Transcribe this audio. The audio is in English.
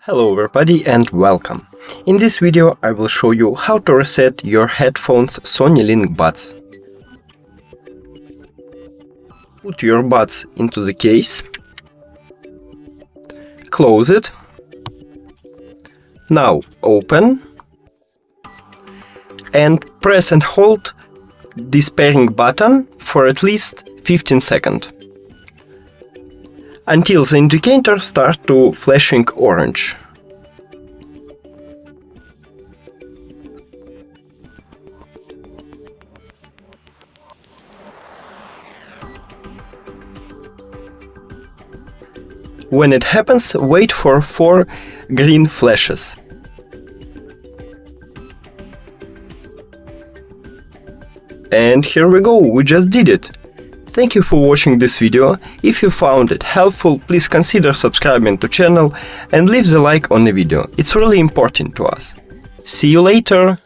Hello everybody and welcome. In this video I will show you how to reset your headphones Sony LinkBuds. Put your buds into the case, close it, now open and press and hold this pairing button for at least 15 seconds. Until the indicator starts to flashing orange. When it happens, wait for 4 green flashes. And here we go, we just did it! Thank you for watching this video. If you found it helpful, please consider subscribing to channel and leave the like on the video. It's really important to us. See you later!